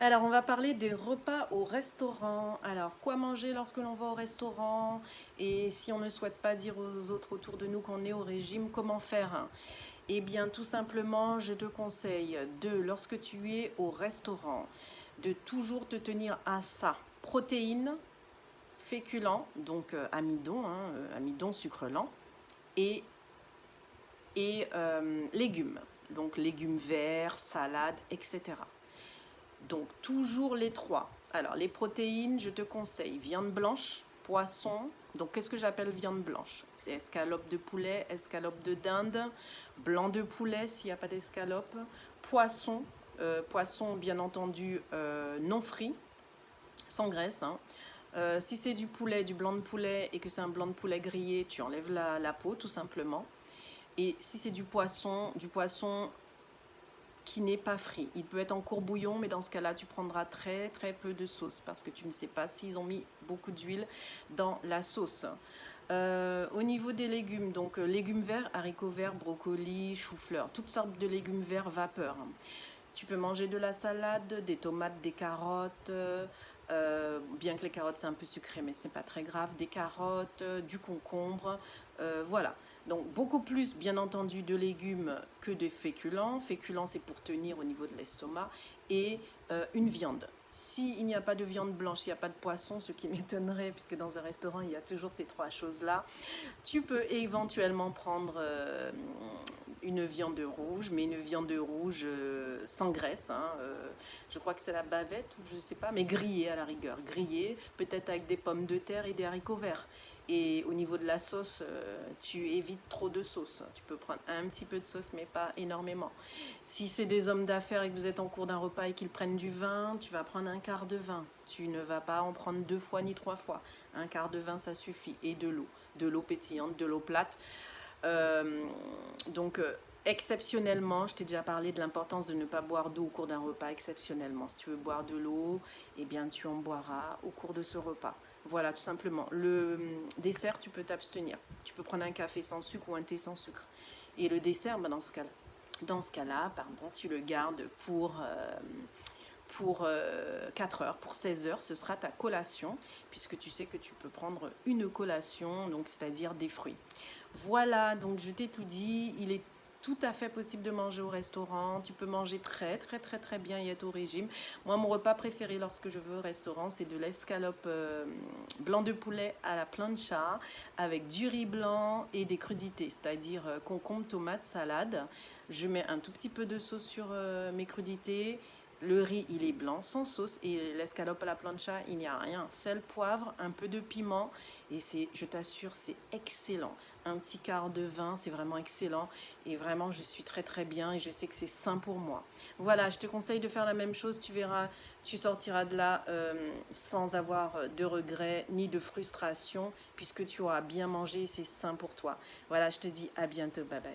Alors, on va parler des repas au restaurant. Alors, quoi manger lorsque l'on va au restaurant? Et si on ne souhaite pas dire aux autres autour de nous qu'on est au régime, comment faire? Eh bien, tout simplement, je te conseille lorsque tu es au restaurant, de toujours te tenir à ça. Protéines, féculents, donc amidon, amidon, sucre lent, et, et légumes. Donc, légumes verts, salades, etc. Donc, toujours les trois. Alors, les protéines, je te conseille viande blanche, poisson. Donc, qu'est-ce que j'appelle viande blanche? C'est escalope de poulet, escalope de dinde, blanc de poulet s'il n'y a pas d'escalope, poisson, poisson bien entendu non frit, sans graisse, hein. Si c'est du poulet, du blanc de poulet et que c'est un blanc de poulet grillé, tu enlèves la peau tout simplement. Et si c'est du poisson qui n'est pas frit. Il peut être en courbouillon, mais dans ce cas-là, tu prendras très très peu de sauce parce que tu ne sais pas s'ils ont mis beaucoup d'huile dans la sauce. Au niveau des légumes, donc légumes verts, haricots verts, brocolis, chou-fleur, toutes sortes de légumes verts vapeur. Tu peux manger de la salade, des tomates, des carottes, bien que les carottes c'est un peu sucré, mais c'est pas très grave, des carottes, du concombre, voilà. Donc beaucoup plus bien entendu de légumes que de féculents. Féculents c'est pour tenir au niveau de l'estomac et une viande. S'il n'y a pas de viande blanche, il n'y a pas de poisson, ce qui m'étonnerait puisque dans un restaurant il y a toujours ces trois choses-là, tu peux éventuellement prendre une viande rouge, mais une viande rouge sans graisse, hein, je crois que c'est la bavette ou je ne sais pas, mais grillée à la rigueur, grillée, peut-être avec des pommes de terre et des haricots verts. Et au niveau de la sauce, tu évites trop de sauce. Tu peux prendre un petit peu de sauce, mais pas énormément. Si c'est des hommes d'affaires et que vous êtes en cours d'un repas et qu'ils prennent du vin, tu vas prendre un quart de vin. Tu ne vas pas en prendre 2 fois ni 3 fois. Un quart de vin, ça suffit. Et de l'eau pétillante, de l'eau plate. Euh, donc, exceptionnellement, je t'ai déjà parlé de l'importance de ne pas boire d'eau au cours d'un repas, exceptionnellement. Si tu veux boire de l'eau, eh bien, tu en boiras au cours de ce repas. Voilà, tout simplement. Le dessert, tu peux t'abstenir. Tu peux prendre un café sans sucre ou un thé sans sucre. Et le dessert, ben, dans ce cas-là, pardon, tu le gardes pour 4 heures, pour 16 heures, ce sera ta collation, puisque tu sais que tu peux prendre une collation, donc c'est-à-dire des fruits. Voilà, donc je t'ai tout dit, il est tout à fait possible de manger au restaurant, tu peux manger très très très très bien et être au régime. Moi, mon repas préféré lorsque je vais au restaurant, c'est de l'escalope blanc de poulet à la plancha avec du riz blanc et des crudités, c'est-à-dire concombre, tomate, salade. Je mets un tout petit peu de sauce sur mes crudités. Le riz, il est blanc, sans sauce, et l'escalope à la plancha, il n'y a rien. Sel, poivre, un peu de piment, et c'est, je t'assure, c'est excellent. Un petit quart de vin, c'est vraiment excellent, et vraiment, je suis très très bien, et je sais que c'est sain pour moi. Voilà, je te conseille de faire la même chose, tu verras, tu sortiras de là sans avoir de regrets ni de frustration, puisque tu auras bien mangé, et c'est sain pour toi. Voilà, je te dis à bientôt, bye bye.